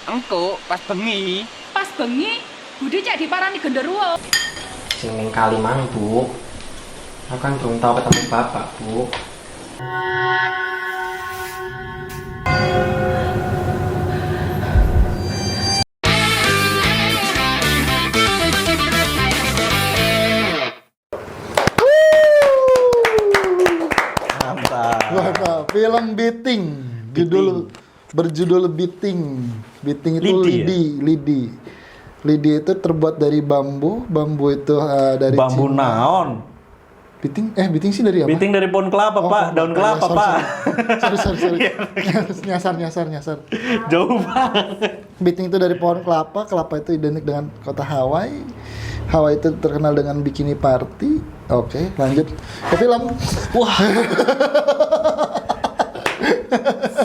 Engko pas bengi. Pas bengi, Budi cek diparani genderuwo. Sing ning Kaliman, Bu. Aku kan belum tahu ketemu Bapak, Bu. Mantap. Film Beating. Berjudul Beating. Beating itu lidi. Lidi itu terbuat dari bambu. Bambu itu dari Bambu Cina. naon? Beating sih dari apa? Beating dari pohon kelapa, Pak. Daun kelapa, Pak. Sorry. Nyasar. Jauh banget. Beating itu dari pohon kelapa. Kelapa itu identik dengan kota Hawaii. Hawaii itu terkenal dengan bikini party. Oke, lanjut ke film. Wah.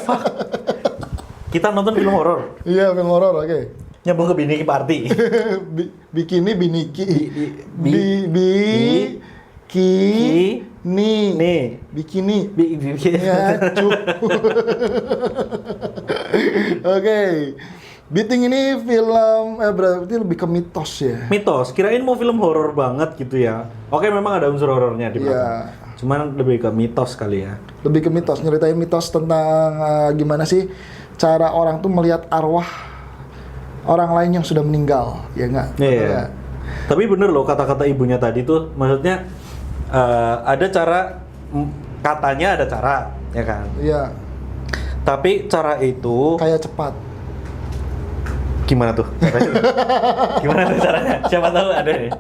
Fuck. Kita nonton film horor. Iya, film horor. Oke. Nyambung ke Bikini Party. Bikini biniki. Bikini. Ya, cuk. Oke. Beating ini film berarti lebih ke mitos ya. Mitos, kirain mau film horor banget gitu ya. Oke, memang ada unsur horornya di belakang. Iya. Cuman lebih ke mitos kali ya. Lebih ke mitos, nyeritain mitos tentang gimana sih cara orang tuh melihat arwah orang lain yang sudah meninggal, ya nggak? Iya. Tapi bener loh kata-kata ibunya tadi tuh, maksudnya ada cara, katanya ada cara, ya kan? Iya. Tapi cara itu Kayak cepat. gimana tuh caranya? Gimana tuh caranya? Siapa tahu ada nih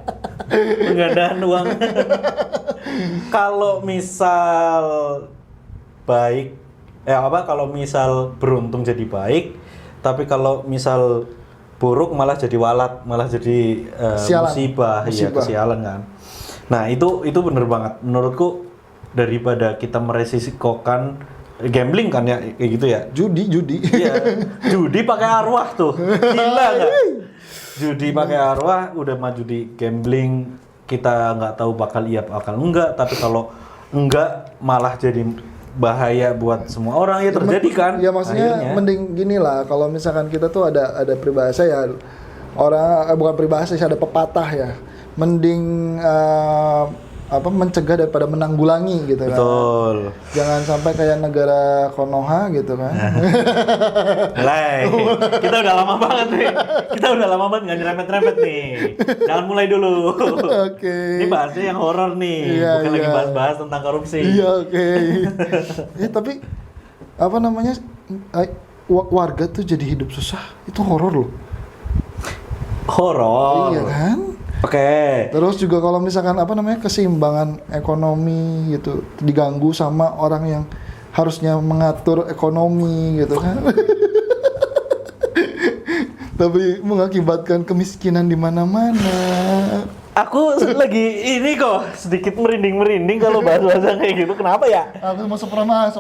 penggandaan uang. Kalau misal baik, kalau misal beruntung jadi baik, tapi kalau misal buruk malah jadi walat, malah jadi musibah, ya kesialan kan. Nah itu bener banget menurutku, daripada kita meresikokan gambling kan ya kayak gitu ya. Judi. Iya. Judi pakai arwah tuh. Gila enggak? Judi pakai arwah udah maju di gambling, kita nggak tahu bakal iya bakal enggak, tapi kalau enggak malah jadi bahaya buat semua orang ya terjadi kan. Ya maksudnya akhirnya. mending gini lah, kalau misalkan kita tuh ada peribahasa ya, bukan peribahasa sih, ada pepatah ya. Mending mencegah daripada menanggulangi gitu kan. Betul. Jangan sampai kayak negara Konoha gitu kan. Kita udah lama banget nih. Kita udah lama banget nggak nyerempet-nyerempet nih. Jangan mulai dulu. Oke. Ini bahasnya yang horor nih, Iya, bukan lagi iya. bahas-bahas tentang korupsi. Iya, oke. Tapi warga tuh jadi hidup susah, itu horor loh. Horor. Iya kan? Oke. Terus juga kalau misalkan keseimbangan ekonomi gitu diganggu sama orang yang harusnya mengatur ekonomi gitu kan. Tapi mengakibatkan kemiskinan di mana-mana. Aku lagi ini kok sedikit merinding kalau bahas-bahas kayak gitu. Kenapa ya? Aku mau superma.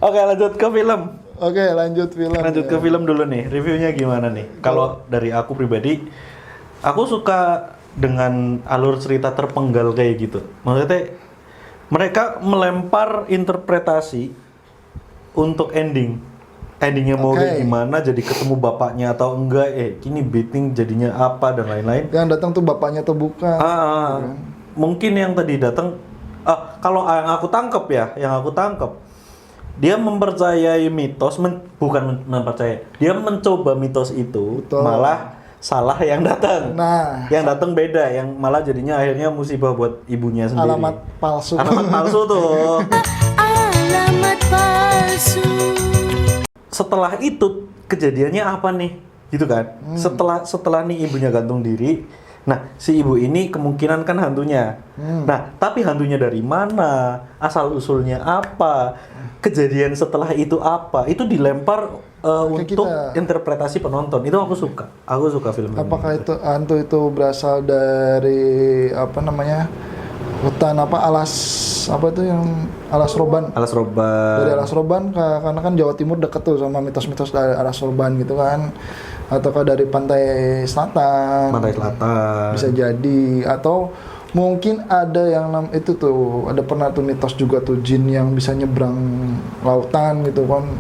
Oke, lanjut ke film. Oke, lanjut film. Lanjut ke film dulu nih. Reviewnya gimana nih? Kalau dari aku pribadi, aku suka dengan alur cerita terpenggal kayak gitu. Maksudnya mereka melempar interpretasi untuk ending. Endingnya mau kayak gimana, jadi ketemu bapaknya atau enggak, kini Beating jadinya apa dan lain-lain. Yang datang tuh bapaknya atau bukan? Mungkin yang tadi datang, kalau yang aku tangkep, dia mempercayai mitos, bukan mempercayai, dia mencoba mitos itu. Betul. Malah salah yang datang. Nah, yang datang beda, yang malah jadinya akhirnya musibah buat ibunya sendiri. Alamat palsu tuh. Alamat palsu. Setelah itu kejadiannya apa nih, gitu kan? Setelah nih ibunya gantung diri, nah si ibu ini kemungkinan kan hantunya. Nah tapi hantunya dari mana, asal usulnya apa, kejadian setelah itu apa, itu dilempar untuk interpretasi penonton. Itu aku suka film ini. Apakah itu hantu itu berasal dari hutan alas roban. Dari alas roban, karena kan Jawa Timur dekat tuh sama mitos-mitos dari alas roban gitu kan. Ataukah dari pantai selatan. Bisa jadi, atau Mungkin ada yang itu tuh, ada pernah tuh mitos juga tuh jin yang bisa nyebrang lautan gitu kan.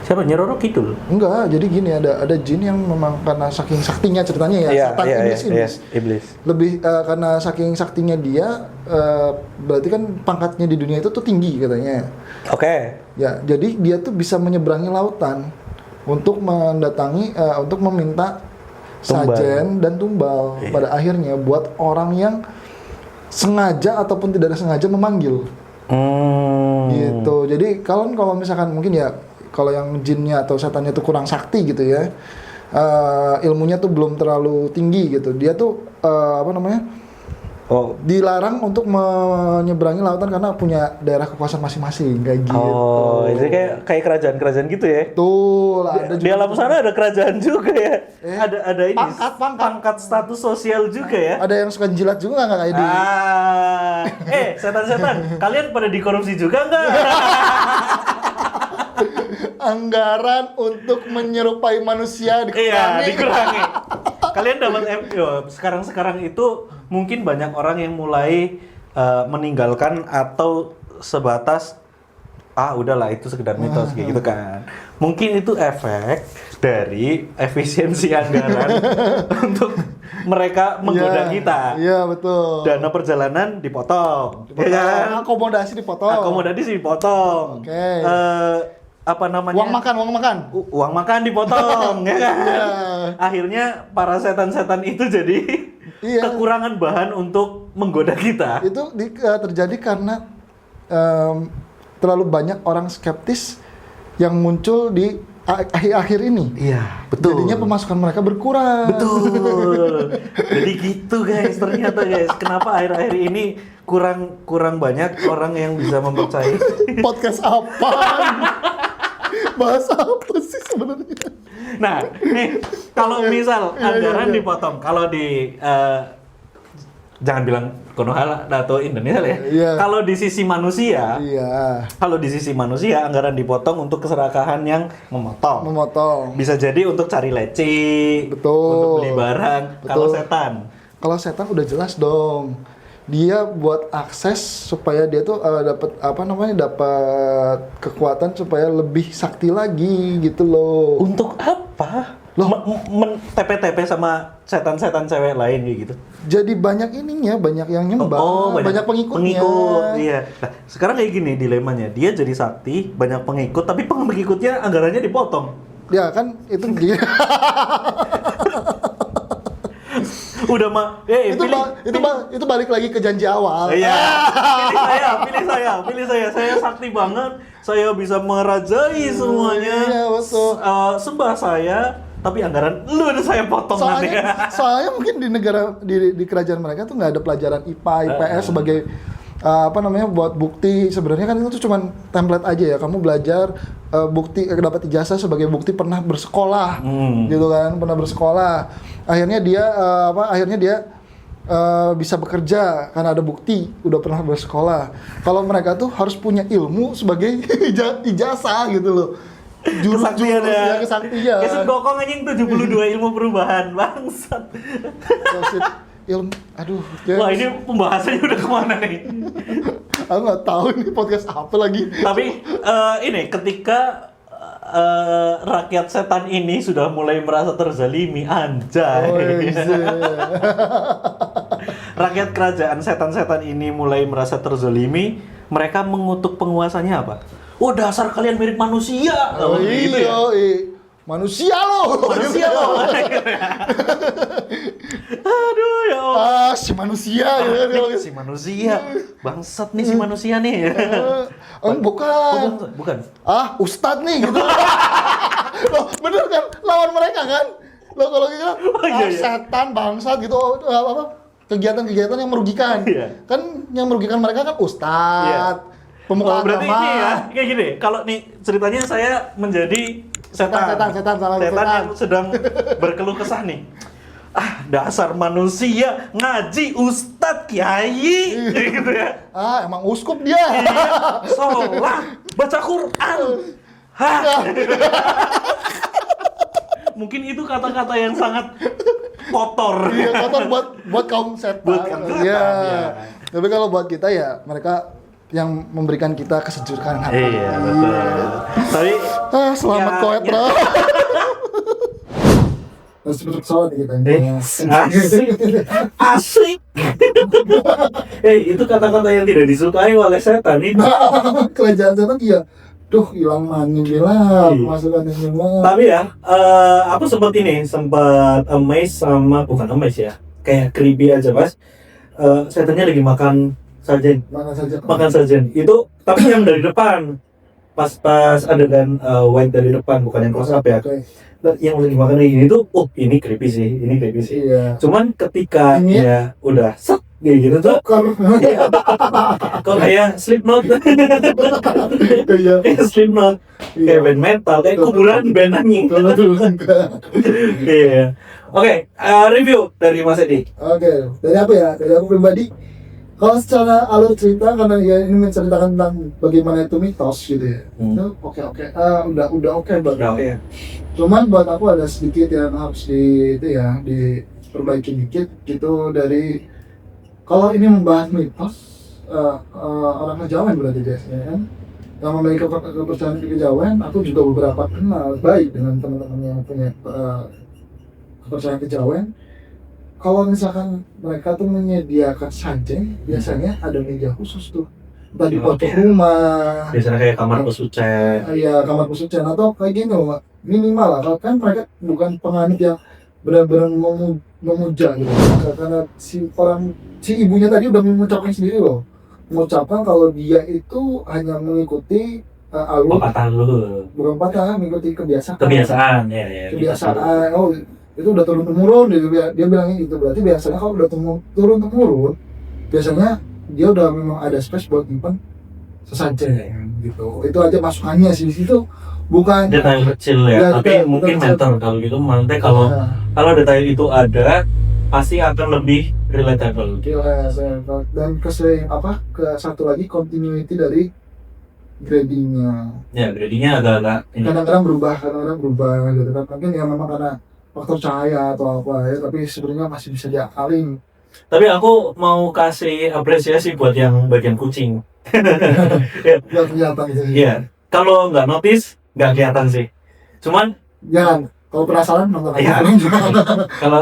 Siapa? Nyi Roro Kidul? Enggak, jadi gini, ada jin yang memang karena saking saktinya ceritanya ya, setan iblis. Lebih karena saking saktinya dia, berarti kan pangkatnya di dunia itu tuh tinggi katanya. Oke. Ya, jadi dia tuh bisa menyeberangi lautan untuk mendatangi, untuk meminta sajen dan tumbal. Pada akhirnya buat orang yang sengaja ataupun tidak ada sengaja memanggil. Gitu. Jadi kalau misalkan mungkin ya, kalau yang jinnya atau setannya itu kurang sakti gitu ya, ilmunya tuh belum terlalu tinggi gitu, dia tuh dilarang untuk menyeberangi lautan karena punya daerah kekuasaan masing-masing kayak gitu. Oh, itu kayak kerajaan-kerajaan gitu ya? Tuh, di alam sana ada kerajaan juga ya? Ada ini pangkat status sosial juga ya? Ada yang suka jilat juga nggak kayak di? Setan-setan, kalian pada dikorupsi juga nggak? Anggaran untuk menyerupai manusia dikurangi. Iya, dikurangi. Kalian dapat sekarang itu mungkin banyak orang yang mulai meninggalkan atau sebatas udahlah itu sekedar mitos kayak gitu kan. Mungkin itu efek dari efisiensi anggaran untuk mereka menggoda kita. Iya, betul. Dana perjalanan dipotong. Ya kan? Akomodasi dipotong. Oke. Apa namanya? Uang makan. Uang makan dipotong, ya kan? Iya. Akhirnya para setan-setan itu jadi kekurangan bahan untuk menggoda kita. Itu terjadi karena terlalu banyak orang skeptis yang muncul di akhir ini. Iya, betul. Jadinya pemasukan mereka berkurang. Betul. Jadi gitu guys, ternyata guys, kenapa akhir-akhir ini kurang banyak orang yang bisa mempercayai. Podcast apa? Bahasa apa sih sebenarnya? Nah, nih kalau misal anggaran dipotong, kalau di jangan bilang Konoha atau Indonesia ya. Kalau di sisi manusia, kalau di sisi manusia anggaran dipotong untuk keserakahan yang memotong. Bisa jadi untuk cari leci, untuk beli barang. Kalau setan udah jelas dong. Dia buat akses supaya dia tuh dapat kekuatan supaya lebih sakti lagi gitu loh. Untuk apa? TP-TP sama setan-setan cewek lain gitu. Jadi banyak ininya, banyak yang nyembah, banyak pengikutnya. Iya. Nah, sekarang kayak gini dilemanya. Dia jadi sakti, banyak pengikut, tapi pengikutnya anggarannya dipotong. Ya kan itu dia. Udah itu balik lagi ke janji awal. Iya. Pilih saya. Saya sakti banget. Saya bisa merajai semuanya. Iya, betul. Sembah saya, tapi anggaran lu udah saya potong nanti. Soalnya mungkin di negara di kerajaan mereka tuh nggak ada pelajaran IPA, IPS sebagai buat bukti. Sebenarnya kan itu cuma template aja ya. Kamu belajar bukti dapat ijazah sebagai bukti pernah bersekolah, gitu kan, pernah bersekolah. Akhirnya dia bisa bekerja karena ada bukti udah pernah bersekolah. Kalau mereka tuh harus punya ilmu sebagai ijazah gitu loh. Kesaktian. Kesut gokong anjing 72 ilmu perubahan bangsat. Ilmu, aduh. Wah ini pembahasannya udah kemana nih? Aku nggak tahu ini podcast apa lagi. Tapi ini ketika rakyat setan ini sudah mulai merasa terzalimi, anjay. Rakyat kerajaan setan-setan ini mulai merasa terzalimi, mereka mengutuk penguasanya apa? Oh dasar kalian mirip manusia. Gitu ya. Manusia lo. Aduh ya Allah. Si manusia Si manusia. Bangsat nih si manusia nih. Bukan. Ustadz nih gitu. Loh, bener kan? Lawan mereka kan? Loh kalau gitu setan, bangsat gitu kegiatan-kegiatan yang merugikan. Kan yang merugikan mereka kan ustadz. Pemuka agama. Berarti ini ya, kayak gini. Kalau nih ceritanya saya menjadi setan yang sedang berkeluh kesah nih. Dasar manusia ngaji ustadz kiai gitu ya. Emang uskup dia. Sholat, baca Quran. Mungkin itu kata-kata yang sangat kotor. Iya, kotor buat kaum setan. Buat kaum setan, Iya. iya. Tapi kalau buat kita ya mereka yang memberikan kita kesejukan hati. Iya, betul. Tapi Selamat Ya, koet, ya. bro. Harus pesawat kita. asik. Itu kata-kata yang tidak disukai oleh setan ini. Kerajaan setan iya. Duh, hilang mani bilang, Iya. masukan yang semua. Tapi ya, aku sempat amazed sama, bukan amazed ya, kayak creepy aja pas setannya lagi makan sajen, Makan saja. itu tapi yang dari depan, pas adegan white dari depan, bukan yang close up ya, Oke. yang lagi makan kayak gini tuh, ini creepy sih, Iya. cuman ketika Ini dia udah set kayak gitu tuh, Iya. kok kayak Slipknot, Iya. kayak Slipknot, kayak band metal, kayak kuburan band anjing. Kalau dulu enggak. Iya. Oke, review dari Mas Edi. Oke, dari apa ya? Dari aku pribadi, kalau secara alur cerita karena ya ini menceritakan tentang bagaimana itu mitos gitu ya. Itu oke. Udah oke banget. Udah, oke. Cuman buat aku ada sedikit yang harus diperbaiki dikit gitu dari kalau ini membahas mitos orang kejawen berarti biasanya kan yang memiliki kepercayaan kejawen. Aku juga beberapa kenal baik dengan teman-teman yang punya kepercayaan kejawen. Kalau misalkan mereka tuh menyediakan sajeng, biasanya ada meja khusus tuh, entah di pojok rumah, Biasanya kayak kamar pesucen. ya kamar pesucian atau kayak gini loh, Mak. Minimal lah, kalau kan mereka bukan penganut yang benar-benar memuja gitu. Karena si ibunya tadi udah mengucapkan sendiri loh, mengucapkan kalau dia itu hanya mengikuti alur, Pepatah lu. bukan patah, mengikuti kebiasaan. Kebiasaan ya. Kebiasaan. Oh, itu udah turun temurun gitu, dia bilangnya gitu. Berarti biasanya kalau udah turun temurun, biasanya dia udah memang ada space buat nyimpen sesajen gitu. Itu aja masukannya sih di situ, bukan Detail kecil ya, Ya, tapi detail mungkin kecil. better kalau gitu. Nanti kalau Nah, detail itu ada, pasti akan lebih relatable. gila, dan ke satu lagi continuity dari gradingnya. Ya, gradingnya agak-agak ini. Kadang-kadang berubah gitu kan. Mungkin ya memang karena faktor cahaya atau apa ya, tapi sebenarnya masih bisa diakalin. Tapi aku mau kasih apresiasi buat yang bagian kucing. Nggak kelihatan gitu. Iya, kalau nggak notice nggak kelihatan sih. Cuman Jangan, kalau penasaran nonton Iya. aja.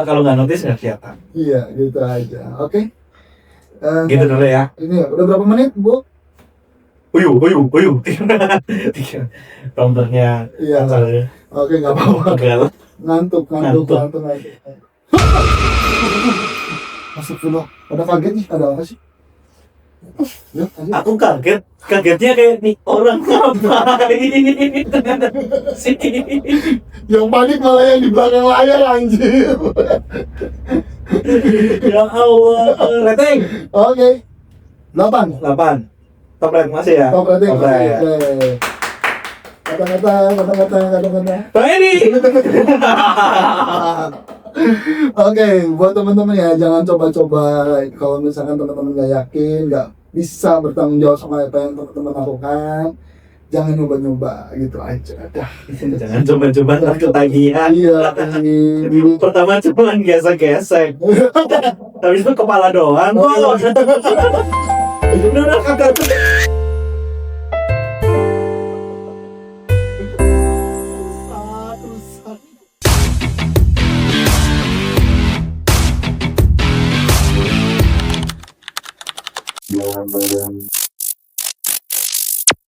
kalau nggak notice nggak kelihatan. Iya, gitu aja. Oke. Gitu dulu ya. Ini ya, udah berapa menit, Bu? Uyu. Tiga. Prompternya. Iya. Asalnya. Oke, nggak apa-apa. Gagal. Ngantuk. Ngantuk. Masuk dulu. Ada kaget nih, ada apa sih? Ya, aja. Aku kagetnya kayak nih orang ngapain sih. Yang panik malah yang di belakang layar, anjir. Ya Allah. Rating Oke. 8. 8. Top rank masih ya. Top rating. Top rank. Oke. Kata-kata. Bang Edi. Oke, buat teman-teman ya, jangan coba-coba kalau misalkan teman-teman nggak yakin, nggak bisa bertanggung jawab sama apa yang teman-teman lakukan, jangan nyoba-nyoba gitu aja. Dah. Jangan coba-coba ntar ketagihan. Iya, ini Pertama cuma gesek-gesek. Habis itu kepala doang kok. Udah kagak. rusak.